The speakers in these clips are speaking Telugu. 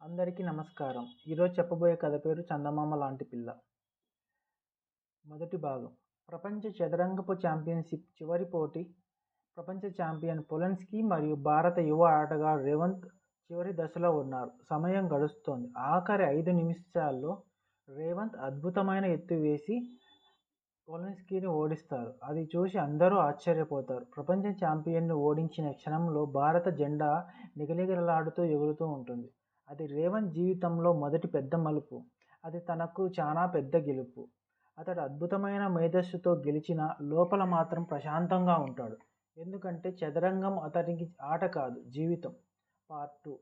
అందరికీ నమస్కారం. ఈరోజు చెప్పబోయే కథ పేరు 'చందమామ లాంటి పిల్ల'. మొదటి భాగం. ప్రపంచ చదరంగపు ఛాంపియన్‌షిప్ చివరి పోటీ. ప్రపంచ ఛాంపియన్ పొలన్స్కీ మరియు భారత యువ ఆటగాడు రేవంత్ చివరి దశలో ఉన్నారు. సమయం గడుస్తోంది. ఆఖరి 5 నిమిషాల్లో రేవంత్ అద్భుతమైన ఎత్తు వేసి పొలన్స్కీని ఓడిస్తారు. అది చూసి అందరూ ఆశ్చర్యపోతారు. ప్రపంచ ఛాంపియన్‌ను ఓడించిన క్షణంలో భారత జెండా నిగనిగలాడుతూ ఎగురుతూ ఉంటుంది. అది రేవంత్ జీవితంలో మొదటి పెద్ద మలుపు. అది తనకు చాలా పెద్ద గెలుపు. అతడు అద్భుతమైన మేధస్సుతో గెలిచినా లోపల మాత్రం ప్రశాంతంగా ఉంటాడు. ఎందుకంటే చదరంగం అతనికి ఆట కాదు, జీవితం. పార్ట్ 2.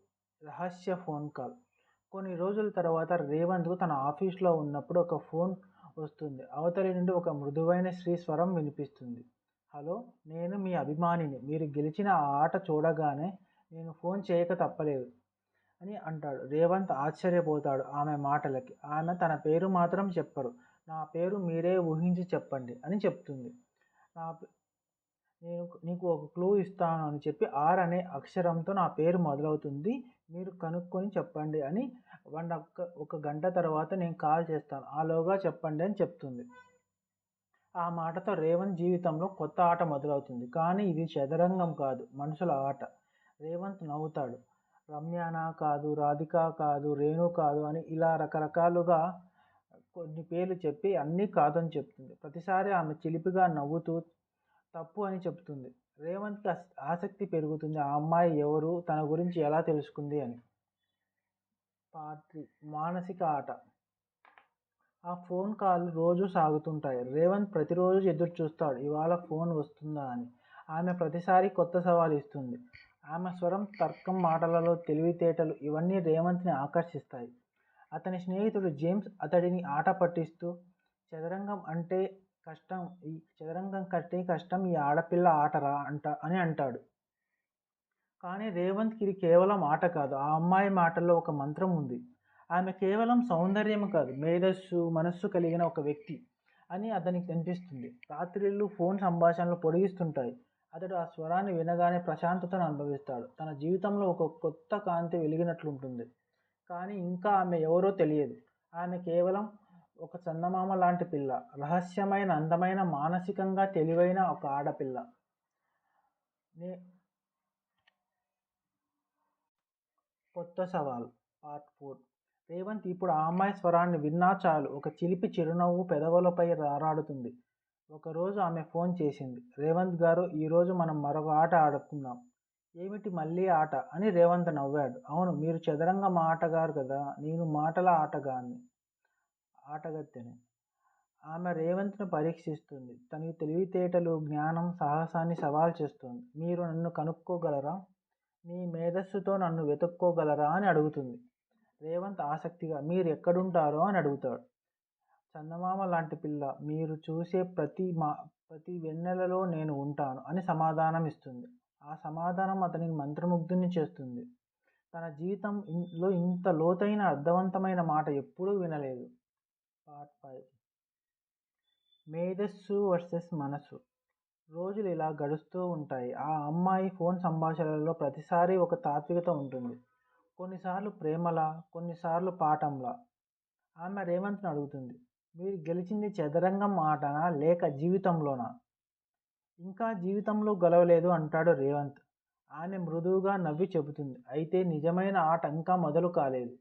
రహస్య ఫోన్ కాల్. కొన్ని రోజుల తర్వాత రేవంత్కు తన ఆఫీసులో ఉన్నప్పుడు ఒక ఫోన్ వస్తుంది. అవతలి నుండి ఒక మృదువైన స్త్రీ స్వరం వినిపిస్తుంది. హలో, నేను మీ అభిమానిని. మీరు గెలిచిన ఆ ఆట చూడగానే నేను ఫోన్ చేయక తప్పలేదు అని అంటాడు. రేవంత్ ఆశ్చర్యపోతాడు ఆమె మాటలకి. ఆమె తన పేరు మాత్రం చెప్పరు. నా పేరు మీరే ఊహించి చెప్పండి అని చెప్తుంది. నేను నీకు ఒక క్లూ ఇస్తాను అని చెప్పి ఆర్ అనే అక్షరంతో నా పేరు మొదలవుతుంది. మీరు కనుక్కొని చెప్పండి అని ఒక గంట తర్వాత నేను కాల్ చేస్తాను. ఆలోగా చెప్పండి అని చెప్తుంది. ఆ మాటతో రేవంత్ జీవితంలో కొత్త ఆట మొదలవుతుంది. కానీ ఇది చదరంగం కాదు, మనుషుల ఆట. రేవంత్ నవ్వుతాడు. రమ్యానా కాదు, రాధిక కాదు, రేణు కాదు అని ఇలా రకరకాలుగా కొన్ని పేర్లు చెప్పి అన్నీ కాదని చెప్తుంది. ప్రతిసారి ఆమె చిలిపిగా నవ్వుతూ తప్పు అని చెప్తుంది. రేవంత్కి ఆసక్తి పెరుగుతుంది. ఆ అమ్మాయి ఎవరు, తన గురించి ఎలా తెలుసుకుంది అని. పార్ట్ 3. మానసిక ఆట. ఆ ఫోన్ కాల్ రోజు సాగుతుంటాయి. రేవంత్ ప్రతిరోజు ఎదురు చూస్తాడు, ఇవాళ ఫోన్ వస్తుందా అని. ఆమె ప్రతిసారి కొత్త సవాల్ ఇస్తుంది. ఆమె స్వరం, తర్కం, మాటలలో తెలివితేటలు ఇవన్నీ రేవంత్ని ఆకర్షిస్తాయి. అతని స్నేహితుడు జేమ్స్ అతడిని ఆట పట్టిస్తూ చదరంగం కంటే కష్టం ఈ ఆడపిల్ల ఆటరా అని అంటాడు. కానీ రేవంత్కి ఇది కేవలం ఆట కాదు. ఆ అమ్మాయి మాటల్లో ఒక మంత్రం ఉంది. ఆమె కేవలం సౌందర్యం కాదు, మేధస్సు, మనస్సు కలిగిన ఒక వ్యక్తి అని అతనికి అనిపిస్తుంది. రాత్రిళ్ళు ఫోన్ సంభాషణలు పొడిగిస్తుంటాయి. అతడు ఆ స్వరాన్ని వినగానే ప్రశాంతతను అనుభవిస్తాడు. తన జీవితంలో ఒక కొత్త కాంతి వెలిగినట్లుంటుంది. కానీ ఇంకా ఆమె ఎవరో తెలియదు. ఆమె కేవలం ఒక చందమామ లాంటి పిల్ల, రహస్యమైన, అందమైన, మానసికంగా తెలివైన ఒక ఆడపిల్ల. కొత్త సవాల్. పార్ట్ 4. రేవంత్ ఇప్పుడు ఆ అమ్మాయి స్వరాన్ని విన్నా చాలు ఒక చిలిపి చిరునవ్వు పెదవులపై రారాడుతుంది. ఒకరోజు ఆమె ఫోన్ చేసింది. రేవంత్ గారు, ఈరోజు మనం మరొక ఆట ఆడుకుందాం. ఏమిటి మళ్ళీ ఆట అని రేవంత్ నవ్వాడు. అవును, మీరు చదరంగం ఆటగారు కదా, నేను మాటల ఆటగత్తెని. ఆమె రేవంత్ను పరీక్షిస్తుంది. తన తెలివితేటలు, జ్ఞానం, సాహసాన్ని సవాల్ చేస్తుంది. మీరు నన్ను కనుక్కోగలరా? మీ మేధస్సుతో నన్ను వెతుక్కోగలరా అని అడుగుతుంది. రేవంత్ ఆసక్తిగా, మీరు ఎక్కడుంటారో అని అడుగుతాడు. చందమామ లాంటి పిల్ల, మీరు చూసే ప్రతి వెన్నెలలో నేను ఉంటాను అని సమాధానం ఇస్తుంది. ఆ సమాధానం అతనిని మంత్రముగ్ధుని చేస్తుంది. తన జీవితంలో ఇంత లోతైన, అర్థవంతమైన మాట ఎప్పుడూ వినలేదు. పార్ట్ 5. మేధస్సు వర్సెస్ మనసు. రోజులు ఇలా గడుస్తూ ఉంటాయి. ఆ అమ్మాయి ఫోన్ సంభాషణలలో ప్రతిసారి ఒక తాత్వికత ఉంటుంది. కొన్నిసార్లు ప్రేమలా, కొన్నిసార్లు పాఠంలా. ఆమె రేవంత్ను అడుగుతుంది, మీరు గెలిచింది చదరంగం ఆటనా లేక జీవితంలోనా? ఇంకా జీవితంలో గెలవలేదు అంటాడు రేవంత్. ఆమె మృదువుగా నవ్వి చెబుతుంది, అయితే నిజమైన ఆట ఇంకా మొదలు కాలేదు.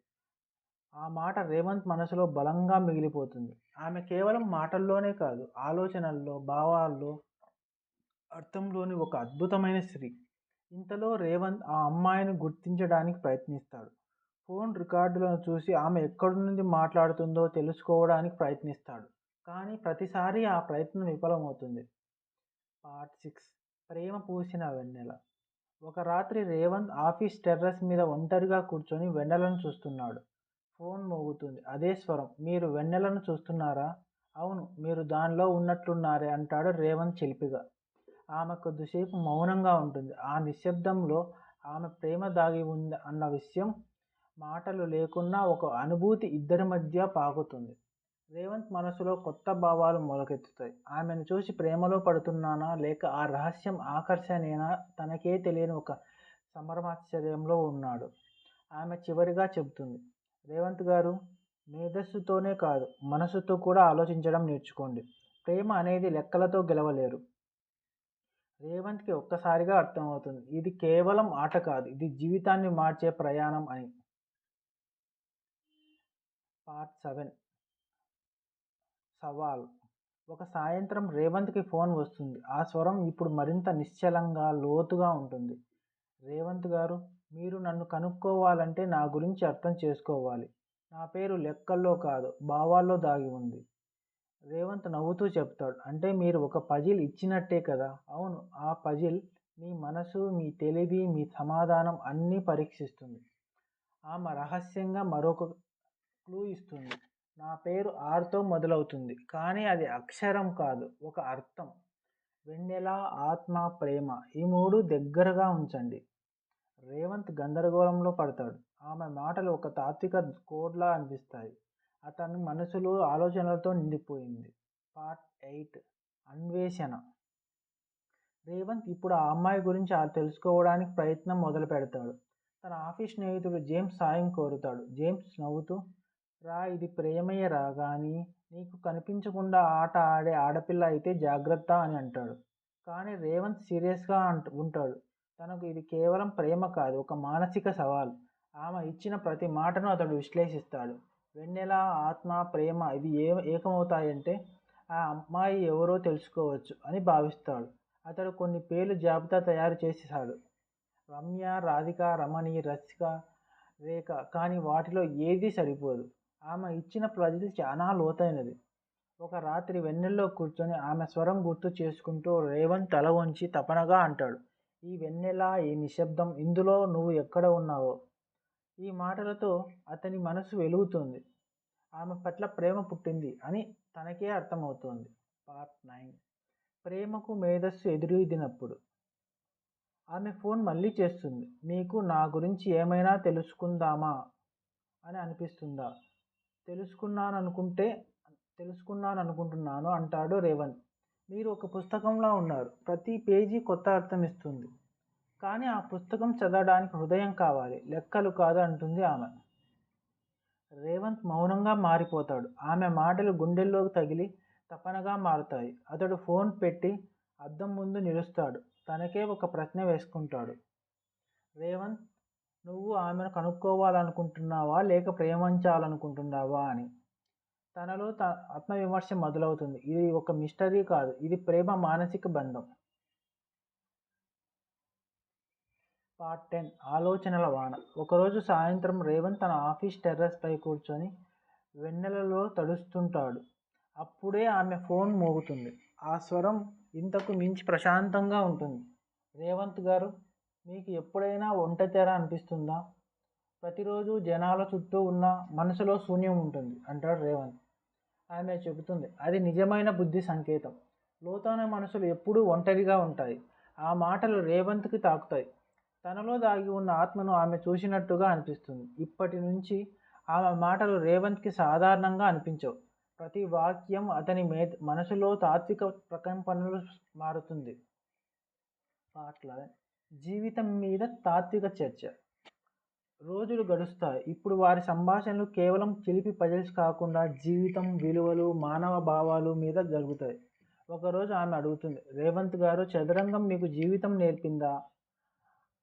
ఆ మాట రేవంత్ మనసులో బలంగా మిగిలిపోతుంది. ఆమె కేవలం మాటల్లోనే కాదు, ఆలోచనల్లో, భావాల్లో, అర్థంలోని ఒక అద్భుతమైన స్త్రీ. ఇంతలో రేవంత్ ఆ అమ్మాయిని గుర్తించడానికి ప్రయత్నిస్తాడు. ఫోన్ రికార్డులను చూసి ఆమె ఎక్కడి నుండి మాట్లాడుతుందో తెలుసుకోవడానికి ప్రయత్నిస్తాడు. కానీ ప్రతిసారి ఆ ప్రయత్నం విఫలమవుతుంది. పార్ట్ 6. ప్రేమ పూసిన వెన్నెల. ఒక రాత్రి రేవంత్ ఆఫీస్ టెర్రస్ మీద ఒంటరిగా కూర్చొని వెన్నెలను చూస్తున్నాడు. ఫోన్ మోగుతుంది. అదే స్వరం, మీరు వెన్నెలను చూస్తున్నారా? అవును, మీరు దానిలో ఉన్నట్లున్నారే అంటాడు రేవంత్ చిలిపిగా. ఆమె కొద్దిసేపు మౌనంగా ఉంటుంది. ఆ నిశ్శబ్దంలో ఆమె ప్రేమ దాగి ఉంది అన్న విషయం మాటలు లేకున్నా ఒక అనుభూతి ఇద్దరి మధ్య పాకుతుంది. రేవంత్ మనసులో కొత్త భావాలు మొలకెత్తుతాయి. ఆమెను చూసి ప్రేమలో పడుతున్నానా లేక ఆ రహస్యం ఆకర్షణేనా తనకే తెలియని ఒక సంభ్రమాశ్చర్యంలో ఉన్నాడు. ఆమె చివరిగా చెబుతుంది, రేవంత్ గారు, మేధస్సుతోనే కాదు మనసుతో కూడా ఆలోచించడం నేర్చుకోండి. ప్రేమ అనేది లెక్కలతో గెలవలేరు. రేవంత్కి ఒక్కసారిగా అర్థమవుతుంది, ఇది కేవలం ఆట కాదు, ఇది జీవితాన్ని మార్చే ప్రయాణం అని. పార్ట్ 7, సవాల్. ఒక సాయంత్రం రేవంత్కి ఫోన్ వస్తుంది. ఆ స్వరం ఇప్పుడు మరింత నిశ్చలంగా, లోతుగా ఉంటుంది. రేవంత్ గారు, మీరు నన్ను కనుక్కోవాలంటే నా గురించి అర్థం చేసుకోవాలి. నా పేరు లెక్కల్లో కాదు, భావాల్లో దాగి ఉంది. రేవంత్ నవ్వుతూ చెప్తాడు, అంటే మీరు ఒక పజిల్ ఇచ్చినట్టే కదా. అవును, ఆ పజిల్ మీ మనసు, మీ తెలివి, మీ సమాధానం అన్నీ పరీక్షిస్తుంది. ఆమె రహస్యంగా మరొక క్లూ ఇస్తుంది. నా పేరు ఆర్తో మొదలవుతుంది, కానీ అది అక్షరం కాదు, ఒక అర్థం. వెన్నెల, ఆత్మ, ప్రేమ, ఈ మూడు దగ్గరగా ఉంచండి. రేవంత్ గందరగోళంలో పడతాడు. ఆమె మాటలు ఒక తాత్విక కోడ్లా అనిపిస్తాయి. అతని మనసులో ఆలోచనలతో నిండిపోయింది. పార్ట్ 8, అన్వేషణ. రేవంత్ ఇప్పుడు ఆ అమ్మాయి గురించి తెలుసుకోవడానికి ప్రయత్నం మొదలు పెడతాడు. తన ఆఫీస్ స్నేహితుడు జేమ్స్ సాయం కోరుతాడు. జేమ్స్ నవ్వుతూ, రా, ఇది ప్రేమయ్యరా గాని నీకు కనిపించకుండా ఆట ఆడే ఆడపిల్ల అయితే జాగ్రత్త అని అంటాడు. కానీ రేవంత్ సీరియస్గా ఉంటాడు. తనకు ఇది కేవలం ప్రేమ కాదు, ఒక మానసిక సవాల్. ఆమె ఇచ్చిన ప్రతి మాటను అతడు విశ్లేషిస్తాడు. వెన్నెల, ఆత్మ, ప్రేమ ఇవి ఏకమవుతాయంటే ఆ అమ్మాయి ఎవరో తెలుసుకోవచ్చు అని భావిస్తాడు. అతడు కొన్ని పేర్లు జాబితా తయారు చేసేశాడు. రమ్య, రాధిక, రమణి, రసిక, రేఖ. కానీ వాటిలో ఏదీ సరిపోదు. ఆమె ఇచ్చిన పజిల్ చాలా లోతైనది. ఒక రాత్రి వెన్నెల్లో కూర్చొని ఆమె స్వరం గుర్తు చేసుకుంటూ రేవంత్ తల వంచి తపనగా అంటాడు, ఈ వెన్నెల, ఈ నిశ్శబ్దం, ఇందులో నువ్వు ఎక్కడ ఉన్నావో. ఈ మాటలతో అతని మనసు వెలుగుతుంది. ఆమె పట్ల ప్రేమ పుట్టింది అని తనకే అర్థమవుతోంది. పార్ట్ 9, ప్రేమకు మేధస్సు ఎదురీదినప్పుడు. ఆమె ఫోన్ మళ్ళీ చేస్తుంది. మీకు నా గురించి ఏమైనా తెలుసుకుందామా అని అనిపిస్తుందా? తెలుసుకున్నాననుకుంటున్నాను అంటాడు రేవంత్. మీరు ఒక పుస్తకంలా ఉన్నారు. ప్రతి పేజీ కొత్త అర్థం ఇస్తుంది. కానీ ఆ పుస్తకం చదవడానికి హృదయం కావాలి, లెక్కలు కాదు అంటుంది ఆమె. రేవంత్ మౌనంగా మారిపోతాడు. ఆమె మాటలు గుండెల్లోకి తగిలి తపనగా మారుతాయి. అతడు ఫోన్ పెట్టి అద్దం ముందు నిలుస్తాడు. తనకే ఒక ప్రశ్న వేసుకుంటాడు. రేవంత్, నువ్వు ఆమెను కనుక్కోవాలనుకుంటున్నావా లేక ప్రేమించాలనుకుంటున్నావా అని. తనలో ఆత్మవిమర్శ మొదలవుతుంది. ఇది ఒక మిస్టరీ కాదు, ఇది ప్రేమ మానసిక బంధం. పార్ట్ 10, ఆలోచనల వాన. ఒకరోజు సాయంత్రం రేవంత్ తన ఆఫీస్ టెర్రస్ పై కూర్చొని వెన్నెలలో తడుస్తుంటాడు. అప్పుడే ఆమె ఫోన్ మోగుతుంది. ఆ స్వరం ఇంతకు మించి ప్రశాంతంగా ఉంటుంది. రేవంత్ గారు, మీకు ఎప్పుడైనా ఒంటెతెర అనిపిస్తుందా? ప్రతిరోజు జనాల చుట్టూ ఉన్న మనసులో శూన్యం ఉంటుంది అంటాడు రేవంత్. ఆమె చెబుతుంది, అది నిజమైన బుద్ధి సంకేతం. లోతైన మనసులు ఎప్పుడూ ఒంటరిగా ఉంటాయి. ఆ మాటలు రేవంత్కి తాకుతాయి. తనలో దాగి ఉన్న ఆత్మను ఆమె చూసినట్టుగా అనిపిస్తుంది. ఇప్పటి నుంచి ఆమె మాటలు రేవంత్కి సాధారణంగా అనిపించవు. ప్రతి వాక్యం అతని మనసులో తాత్విక ప్రకంపనలు మారుతుంది. పార్ట్ 11, జీవితం మీద తాత్విక చర్చ. రోజులు గడుస్తాయి. ఇప్పుడు వారి సంభాషణలు కేవలం చిలిపి పజిల్స్ కాకుండా జీవితం, విలువలు, మానవ భావాలు మీద జరుగుతాయి. ఒకరోజు ఆమె అడుగుతుంది, రేవంత్ గారు, చదరంగం మీకు జీవితం నేర్పిందా?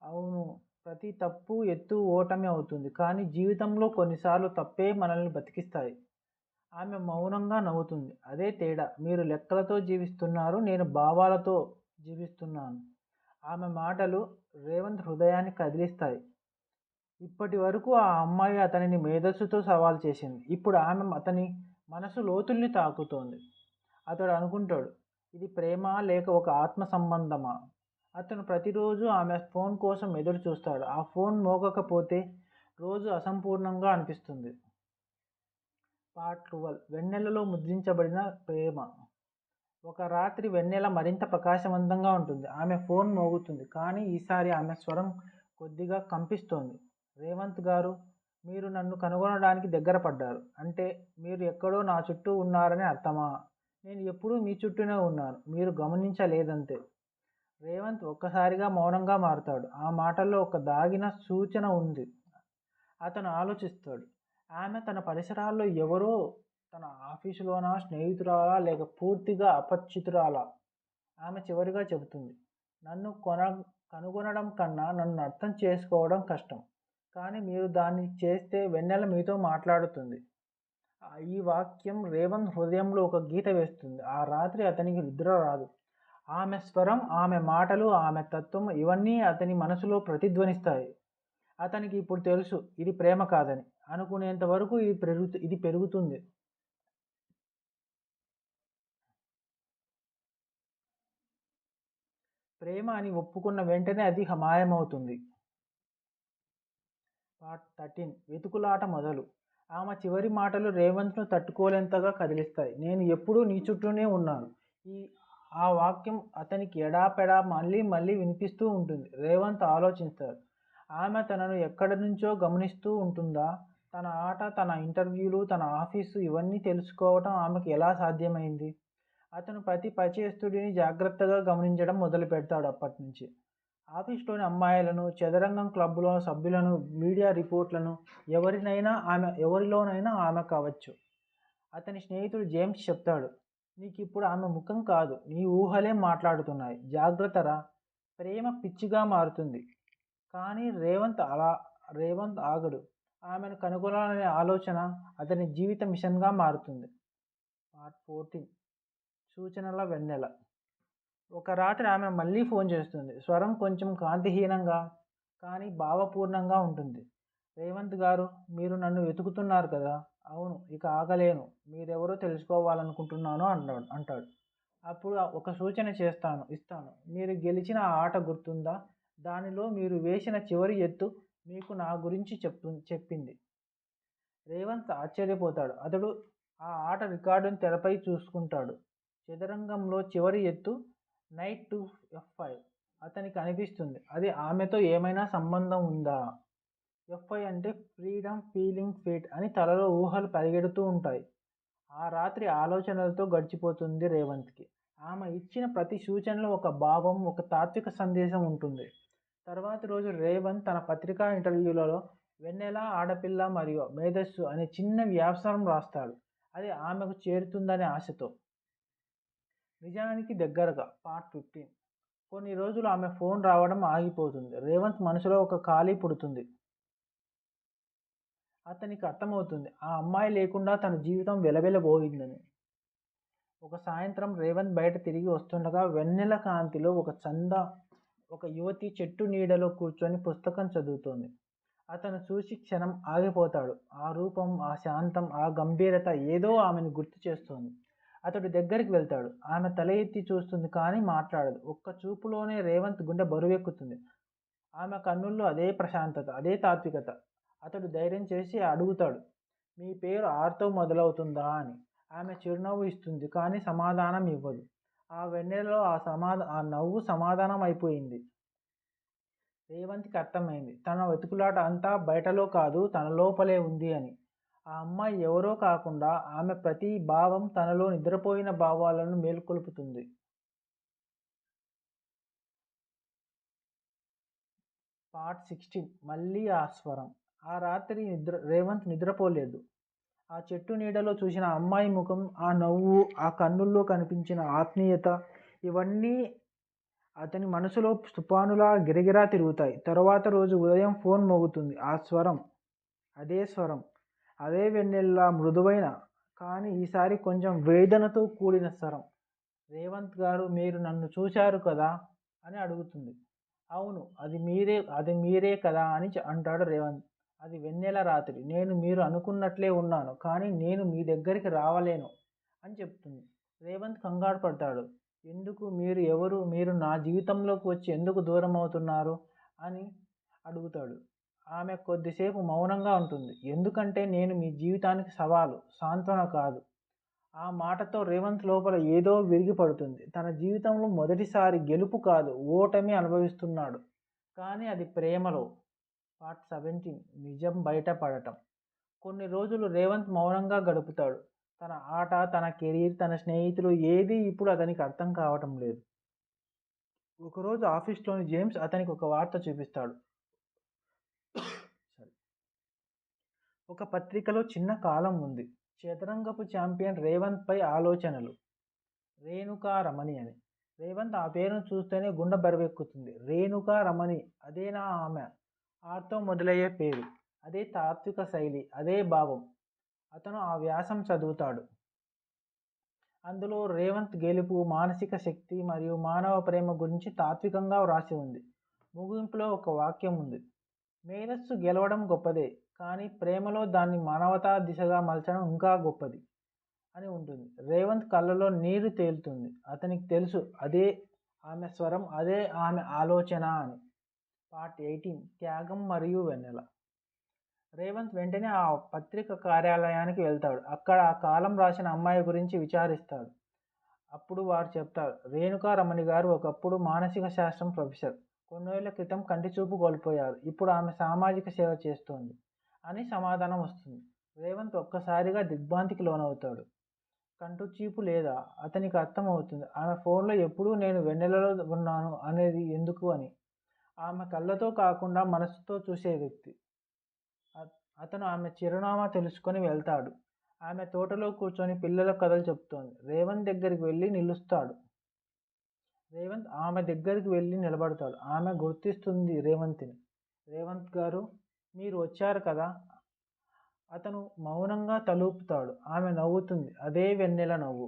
అవును, ప్రతి తప్పు ఎత్తు ఓటమి అవుతుంది, కానీ జీవితంలో కొన్నిసార్లు తప్పే మనల్ని బతికిస్తాయి. ఆమె మౌనంగా నవ్వుతుంది. అదే తేడా, మీరు లెక్కలతో జీవిస్తున్నారు, నేను భావాలతో జీవిస్తున్నాను. ఆమె మాటలు రేవంత్ హృదయాన్ని కదిలిస్తాయి. ఇప్పటి వరకు ఆ అమ్మాయి అతనిని మేధస్సుతో సవాల్ చేసింది. ఇప్పుడు ఆమె అతని మనసు లోతుల్ని తాకుతోంది. అతడు అనుకుంటాడు, ఇది ప్రేమ లేక ఒక ఆత్మ సంబంధమా? అతను ప్రతిరోజు ఆమె ఫోన్ కోసం ఎదురు చూస్తాడు. ఆ ఫోన్ మోగకపోతే రోజు అసంపూర్ణంగా అనిపిస్తుంది. పార్ట్ 12, వెన్నెలలో ముద్రించబడిన ప్రేమ. ఒక రాత్రి వెన్నెల మరింత ప్రకాశవంతంగా ఉంటుంది. ఆమె ఫోన్ మోగుతుంది, కానీ ఈసారి ఆమె స్వరం కొద్దిగా కంపిస్తోంది. రేవంత్ గారు, మీరు నన్ను కనుగొనడానికి దగ్గర పడ్డారు. అంటే మీరు ఎక్కడో నా చుట్టూ ఉన్నారని అర్థమా? నేను ఎప్పుడూ మీ చుట్టూనే ఉన్నాను, మీరు గమనించలేదంతే. రేవంత్ ఒక్కసారిగా మౌనంగా మారుతాడు. ఆ మాటల్లో ఒక దాగిన సూచన ఉంది. అతను ఆలోచిస్తాడు. ఆమె తన పరిసరాల్లో ఎవరో, తన ఆఫీసులోనా, స్నేహితురాలా లేక పూర్తిగా అపరిచితురాలా? ఆమె చివరిగా చెబుతుంది, నన్ను కనుగొనడం కన్నా నన్ను అర్థం చేసుకోవడం కష్టం. కానీ మీరు దాన్ని చేస్తే వెన్నెల మీతో మాట్లాడుతుంది. ఈ వాక్యం రేవంత్ హృదయంలో ఒక గీత వేస్తుంది. ఆ రాత్రి అతనికి నిద్ర రాదు. ఆమె స్వరం, ఆమె మాటలు, ఆమె తత్వం ఇవన్నీ అతని మనసులో ప్రతిధ్వనిస్తాయి. అతనికి ఇప్పుడు తెలుసు ఇది ప్రేమ కాదని. అనుకునేంత వరకు ఇది పెరుగుతుంది. ప్రేమ అని ఒప్పుకున్న వెంటనే అది మాయమవుతుంది. పార్ట్ 13 వెతుకులాట మొదలు. ఆమె చివరి మాటలు రేవంత్ను తట్టుకోలేంతగా కదిలిస్తాయి. నేను ఎప్పుడూ నీ చుట్టూనే ఉన్నాను. ఈ ఆ వాక్యం అతనికి ఎడాపెడా మళ్ళీ మళ్ళీ వినిపిస్తూ ఉంటుంది. రేవంత్ ఆలోచిస్తాడు. ఆమె తనను ఎక్కడి నుంచో గమనిస్తూ ఉంటుందా? తన ఆట, తన ఇంటర్వ్యూలు, తన ఆఫీసు ఇవన్నీ తెలుసుకోవటం ఆమెకు ఎలా సాధ్యమైంది? అతను ప్రతి పరిచయస్తుడిని జాగ్రత్తగా గమనించడం మొదలు పెడతాడు అప్పటి నుంచి. ఆఫీస్లోని అమ్మాయిలను, చదరంగం క్లబ్లో సభ్యులను, మీడియా రిపోర్ట్లను, ఎవరిలోనైనా ఆమె కావచ్చు. అతని స్నేహితుడు జేమ్స్ చెప్తాడు, నీకిప్పుడు ఆమె ముఖం కాదు, నీ ఊహలే మాట్లాడుతున్నాయి. జాగ్రత్తరా, ప్రేమ పిచ్చిగా మారుతుంది. కానీ రేవంత్ ఆగడు. ఆమెను కనుగొనాలనే ఆలోచన అతని జీవిత మిషన్గా మారుతుంది. పార్ట్ 14 సూచనల వెన్నెల. ఒక రాత్రి ఆమె మళ్ళీ ఫోన్ చేస్తుంది. స్వరం కొంచెం కాంతిహీనంగా కానీ భావపూర్ణంగా ఉంటుంది. రేవంత్ గారు, మీరు నన్ను వెతుకుతున్నారు కదా? అవును, ఇక ఆగలేను. మీరెవరో తెలుసుకోవాలనుకుంటున్నాను అంటాడు. అప్పుడు ఒక సూచన ఇస్తాను. మీరు గెలిచిన ఆ ఆట గుర్తుందా? దానిలో మీరు వేసిన చివరి ఎత్తు మీకు నా గురించి చెప్పింది. రేవంత్ ఆశ్చర్యపోతాడు. అతడు ఆ ఆట రికార్డును తెరపై చూసుకుంటాడు. చదరంగంలో చివరి ఎత్తు నైట్ టు F5. అతనికి అనిపిస్తుంది, అది ఆమెతో ఏమైనా సంబంధం ఉందా? F5 అంటే ఫ్రీడమ్ ఫీలింగ్ ఫేట్ అని తలలో ఊహలు పరిగెడుతూ ఉంటాయి. ఆ రాత్రి ఆలోచనలతో గడిచిపోతుంది రేవంత్కి. ఆమె ఇచ్చిన ప్రతి సూచనలో ఒక భావం, ఒక తాత్విక సందేశం ఉంటుంది. తర్వాతి రోజు రేవంత్ తన పత్రికా ఇంటర్వ్యూలలో వెన్నెల ఆడపిల్ల మరియు మేధస్సు అనే చిన్న వ్యాసం రాస్తాడు. అది ఆమెకు చేరుతుందనే ఆశతో. నిజానికి దగ్గరగా. పార్ట్ 15 కొన్ని రోజులు ఆమె ఫోన్ రావడం ఆగిపోతుంది. రేవంత్ మనసులో ఒక ఖాళీ పుడుతుంది. అతనికి అర్థమవుతుంది, ఆ అమ్మాయి లేకుండా తన జీవితం వెలవెలబోయిందని. ఒక సాయంత్రం రేవంత్ బయట తిరిగి వస్తుండగా వెన్నెల కాంతిలో ఒక యువతి చెట్టు నీడలో కూర్చొని పుస్తకం చదువుతోంది. అతను చూసి క్షణం ఆగిపోతాడు. ఆ రూపం, ఆ శాంతం, ఆ గంభీరత ఏదో ఆమెను గుర్తు చేస్తోంది. అతడు దగ్గరికి వెళ్తాడు. ఆమె తల ఎత్తి చూస్తుంది కానీ మాట్లాడదు. ఒక్క చూపులోనే రేవంత్ గుండె బరువెక్కుతుంది. ఆమె కన్నుల్లో అదే ప్రశాంతత, అదే తాత్వికత. అతడు ధైర్యం చేసి అడుగుతాడు, మీ పేరు ఆర్తో మొదలవుతుందా అని. ఆమె చిరునవ్వు ఇస్తుంది కానీ సమాధానం ఇవ్వదు. ఆ వెన్నెలలో ఆ నవ్వు సమాధానం అయిపోయింది. రేవంత్కి అర్థమైంది, తన వెతుకులాట అంతా బయటలో కాదు, తన లోపలే ఉంది అని. ఆ అమ్మాయి ఎవరో కాకుండా ఆమె ప్రతి భావం తనలో నిద్రపోయిన భావాలను మేల్కొల్పుతుంది. పార్ట్ 16 మళ్ళీ ఆ స్వరం. ఆ రాత్రి రేవంత్ నిద్రపోలేదు. ఆ చెట్టు నీడలో చూసిన అమ్మాయి ముఖం, ఆ నవ్వు, ఆ కన్నుల్లో కనిపించిన ఆత్మీయత ఇవన్నీ అతని మనసులో తుఫానులా గిరగిరా తిరుగుతాయి. తరువాత రోజు ఉదయం ఫోన్ మోగుతుంది. ఆ స్వరం, అదే స్వరం, అదే వెన్నెల్లా మృదువైన కానీ ఈసారి కొంచెం వేదనతో కూడిన స్వరం. రేవంత్ గారు, మీరు నన్ను చూశారు కదా అని అడుగుతుంది. అవును, అది మీరే కదా అని అంటాడు రేవంత్. అది వెన్నెల రాత్రి. మీరు అనుకున్నట్లే ఉన్నాను కానీ నేను మీ దగ్గరికి రావలేను అని చెప్తుంది. రేవంత్ కంగారు పడతాడు. ఎందుకు? మీరు ఎవరు? మీరు నా జీవితంలోకి వచ్చి ఎందుకు దూరం అవుతున్నారు అని అడుగుతాడు. ఆమె కొద్దిసేపు మౌనంగా ఉంటుంది. ఎందుకంటే నేను మీ జీవితానికి సవాలు, సాంత్వన కాదు. ఆ మాటతో రేవంత్ లోపల ఏదో విరిగి పడుతుంది. తన జీవితంలో మొదటిసారి గెలుపు కాదు, ఓటమి అనుభవిస్తున్నాడు. కానీ అది ప్రేమలో. పార్ట్ 17 నిజం బయటపడటం. కొన్ని రోజులు రేవంత్ మౌనంగా గడుపుతాడు. తన ఆట, తన కెరీర్, తన స్నేహితులు ఏదీ ఇప్పుడు అతనికి అర్థం కావటం లేదు. ఒకరోజు ఆఫీస్లోని జేమ్స్ అతనికి ఒక వార్త చూపిస్తాడు. ఒక పత్రికలో చిన్న కాలం ఉంది. చదరంగపు ఛాంపియన్ రేవంత్పై ఆలోచనలు. రేణుకా రమణి అని. రేవంత్ ఆ పేరును చూస్తేనే గుండె బరువెక్కుతుంది. రేణుకా రమణి, అదేనా ఆమె? ఆర్తో మొదలయ్యే పేరు. అదే తాత్విక శైలి, అదే భావం. అతను ఆ వ్యాసం చదువుతాడు. అందులో రేవంత్ గెలుపు, మానసిక శక్తి మరియు మానవ ప్రేమ గురించి తాత్వికంగా వ్రాసి ఉంది. ముగింపులో ఒక వాక్యం ఉంది. మేధస్సు గెలవడం గొప్పదే, కానీ ప్రేమలో దాన్ని మానవతా దిశగా మలచడం ఇంకా గొప్పది అని ఉంటుంది. రేవంత్ కళ్ళలో నీరు తేలుతుంది. అతనికి తెలుసు అదే ఆమె స్వరం, అదే ఆమె ఆలోచన అని. పార్ట్ 18 త్యాగం మరియు వెన్నెల. రేవంత్ వెంటనే ఆ పత్రిక కార్యాలయానికి వెళ్తాడు. అక్కడ ఆ కాలం రాసిన అమ్మాయి గురించి విచారిస్తాడు. అప్పుడు వారు చెప్తారు, రేణుకా రమణి గారు ఒకప్పుడు మానసిక శాస్త్రం ప్రొఫెసర్. కొన్నేళ్ల క్రితం కంటి చూపు కోల్పోయారు. ఇప్పుడు ఆమె సామాజిక సేవ చేస్తోంది అని సమాధానం వస్తుంది. రేవంత్ ఒక్కసారిగా దిగ్భ్రాంతికి లోనవుతాడు. కంటి చూపు లేదా? అతనికి అర్థమవుతుంది. ఆమె ఫోన్లో ఎప్పుడూ నేను వెన్నెలలో ఉన్నాను అనేది ఎందుకు అని. ఆమె కళ్ళతో కాకుండా మనసుతో చూసే వ్యక్తి. అతను ఆమె చిరునామా తెలుసుకొని వెళ్తాడు. ఆమె తోటలో కూర్చొని పిల్లల కథలు చెప్తోంది. రేవంత్ దగ్గరికి వెళ్ళి నిలుస్తాడు. రేవంత్ ఆమె దగ్గరికి వెళ్ళి నిలబడతాడు. ఆమె గుర్తిస్తుంది రేవంత్ని. రేవంత్ గారు, మీరు వచ్చారు కదా. అతను మౌనంగా తలూపుతాడు. ఆమె నవ్వుతుంది. అదే వెన్నెల నవ్వు.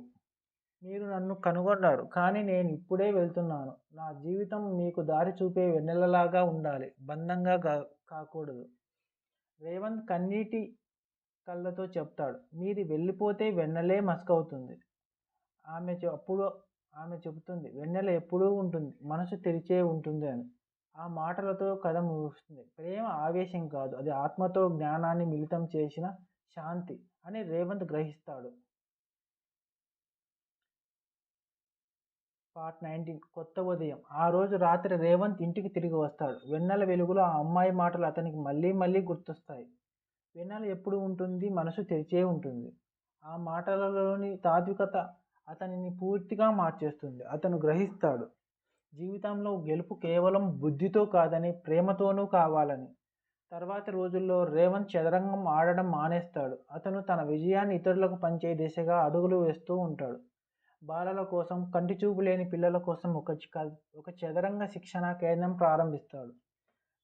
మీరు నన్ను కనుగొన్నారు, కానీ నేను ఇప్పుడే వెళ్తున్నాను. నా జీవితం మీకు దారి చూపే వెన్నెలలాగా ఉండాలి, బంధంగా కాకూడదు. రేవంత్ కన్నీటి కళ్ళతో చెప్తాడు, మీరు వెళ్ళిపోతే వెన్నెలే మసకవుతుంది. ఆమె చెబుతుంది, వెన్నెల ఎప్పుడూ ఉంటుంది, మనసు తెరిచే ఉంటుంది అని. ఆ మాటలతో కథ ముగుస్తుంది. ప్రేమ ఆవేశం కాదు, అది ఆత్మతో జ్ఞానాన్ని మిళితం చేసిన శాంతి అని రేవంత్ గ్రహిస్తాడు. పార్ట్ 19 కొత్త ఉదయం. ఆ రోజు రాత్రి రేవంత్ ఇంటికి తిరిగి వస్తాడు. వెన్నెల వెలుగులో ఆ అమ్మాయి మాటలు అతనికి మళ్ళీ మళ్ళీ గుర్తొస్తాయి. వెన్నెల ఎప్పుడు ఉంటుంది, మనసు తెరిచే ఉంటుంది. ఆ మాటలలోని తాత్వికత అతనిని పూర్తిగా మార్చేస్తుంది. అతను గ్రహిస్తాడు, జీవితంలో గెలుపు కేవలం బుద్ధితో కాదని, ప్రేమతోనూ కావాలని. తర్వాతి రోజుల్లో రేవంత్ చదరంగం ఆడడం మానేస్తాడు. అతను తన విజయాన్ని ఇతరులకు పంచే దిశగా అడుగులు వేస్తూ ఉంటాడు. బాలల కోసం, కంటి చూపు లేని పిల్లల కోసం ఒక చదరంగ శిక్షణ కేంద్రం ప్రారంభిస్తాడు.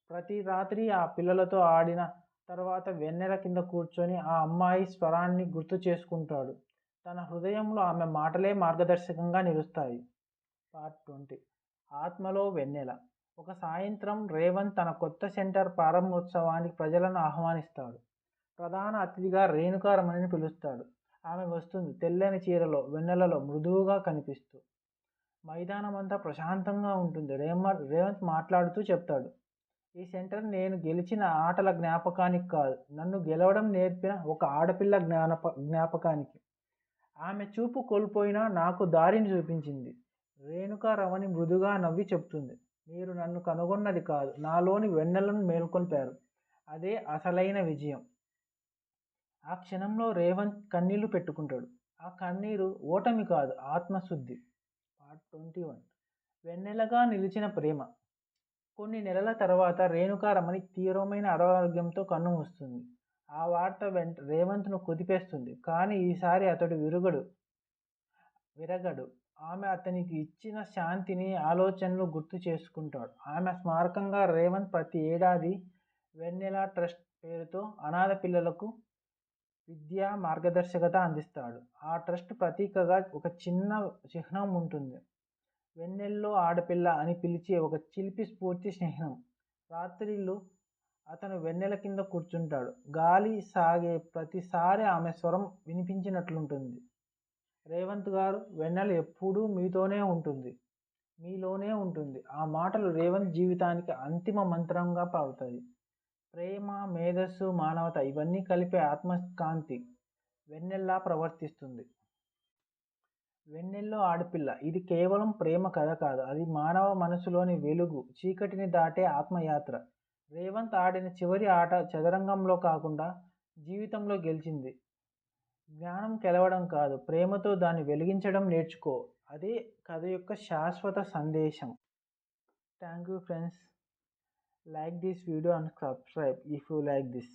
ప్రతి రాత్రి ఆ పిల్లలతో ఆడిన తర్వాత వెన్నెల కింద కూర్చొని ఆ అమ్మాయి స్వరాన్ని గుర్తు చేసుకుంటాడు. తన హృదయంలో ఆమె మాటలే మార్గదర్శకంగా నిలుస్తాయి. పార్ట్ 20 ఆత్మలో వెన్నెల. ఒక సాయంత్రం రేవంత్ తన కొత్త సెంటర్ ప్రారంభోత్సవానికి ప్రజలను ఆహ్వానిస్తాడు. ప్రధాన అతిథిగా రేణుకా రమణిని పిలుస్తాడు. ఆమె వస్తుంది, తెల్లని చీరలో, వెన్నెలలో మృదువుగా కనిపిస్తూ. మైదానమంతా ప్రశాంతంగా ఉంటుంది. రేవంత్ మాట్లాడుతూ చెప్తాడు, ఈ సెంటర్ నేను గెలిచిన ఆటల జ్ఞాపకానికి కాదు, నన్ను గెలవడం నేర్పిన ఒక ఆడపిల్ల జ్ఞాపకానికి. ఆమె చూపు కోల్పోయినా నాకు దారిని చూపించింది. రేణుకా రమణి మృదుగా నవ్వి చెప్తుంది, మీరు నన్ను కనుగొన్నది కాదు, నాలోని వెన్నెలను మేల్కొల్పారు. అదే అసలైన విజయం. ఆ క్షణంలో రేవంత్ కన్నీళ్లు పెట్టుకుంటాడు. ఆ కన్నీరు ఓటమి కాదు, ఆత్మశుద్ధి. పార్ట్ 21 వెన్నెలగా నిలిచిన ప్రేమ. కొన్ని నెలల తర్వాత రేణుకా రమణి తీవ్రమైన అనారోగ్యంతో కన్నుమూస్తుంది. ఆ వార్త రేవంత్ను కుదిపేస్తుంది. కానీ ఈసారి అతడు విరగడు. ఆమె అతనికి ఇచ్చిన శాంతిని, ఆలోచనలు గుర్తు చేసుకుంటాడు. ఆమె స్మారకంగా రేవంత్ ప్రతి ఏడాది వెన్నెల ట్రస్ట్ పేరుతో అనాథ పిల్లలకు విద్యా మార్గదర్శకత అందిస్తాడు. ఆ ట్రస్ట్ ప్రతీకగా ఒక చిన్న చిహ్నం ఉంటుంది. వెన్నెల్లో ఆడపిల్ల అని పిలిచే ఒక చిలిపి స్ఫూర్తి చిహ్నం. రాత్రిళ్ళు అతను వెన్నెల కింద కూర్చుంటాడు. గాలి సాగే ప్రతిసారి ఆమె స్వరం వినిపించినట్లుంటుంది. రేవంత్ గారు, వెన్నెల ఎప్పుడూ మీలోనే ఉంటుంది. ఆ మాటలు రేవంత్ జీవితానికి అంతిమ మంత్రంగా పారుతాయి. ప్రేమ, మేధస్సు, మానవత ఇవన్నీ కలిపే ఆత్మకాంతి వెన్నెల్లా ప్రవర్తిస్తుంది. వెన్నెల్లో ఆడపిల్ల, ఇది కేవలం ప్రేమ కథ కాదు, అది మానవ మనసులోని వెలుగు, చీకటిని దాటే ఆత్మయాత్ర. రేవంత్ ఆడిన చివరి ఆట చదరంగంలో కాకుండా జీవితంలో గెలిచింది. జ్ఞానం గెలవడం కాదు, ప్రేమతో దాన్ని వెలిగించడం నేర్చుకో. అదే కథ యొక్క శాశ్వత సందేశం. Thank you friends. Like this video and subscribe if you like this.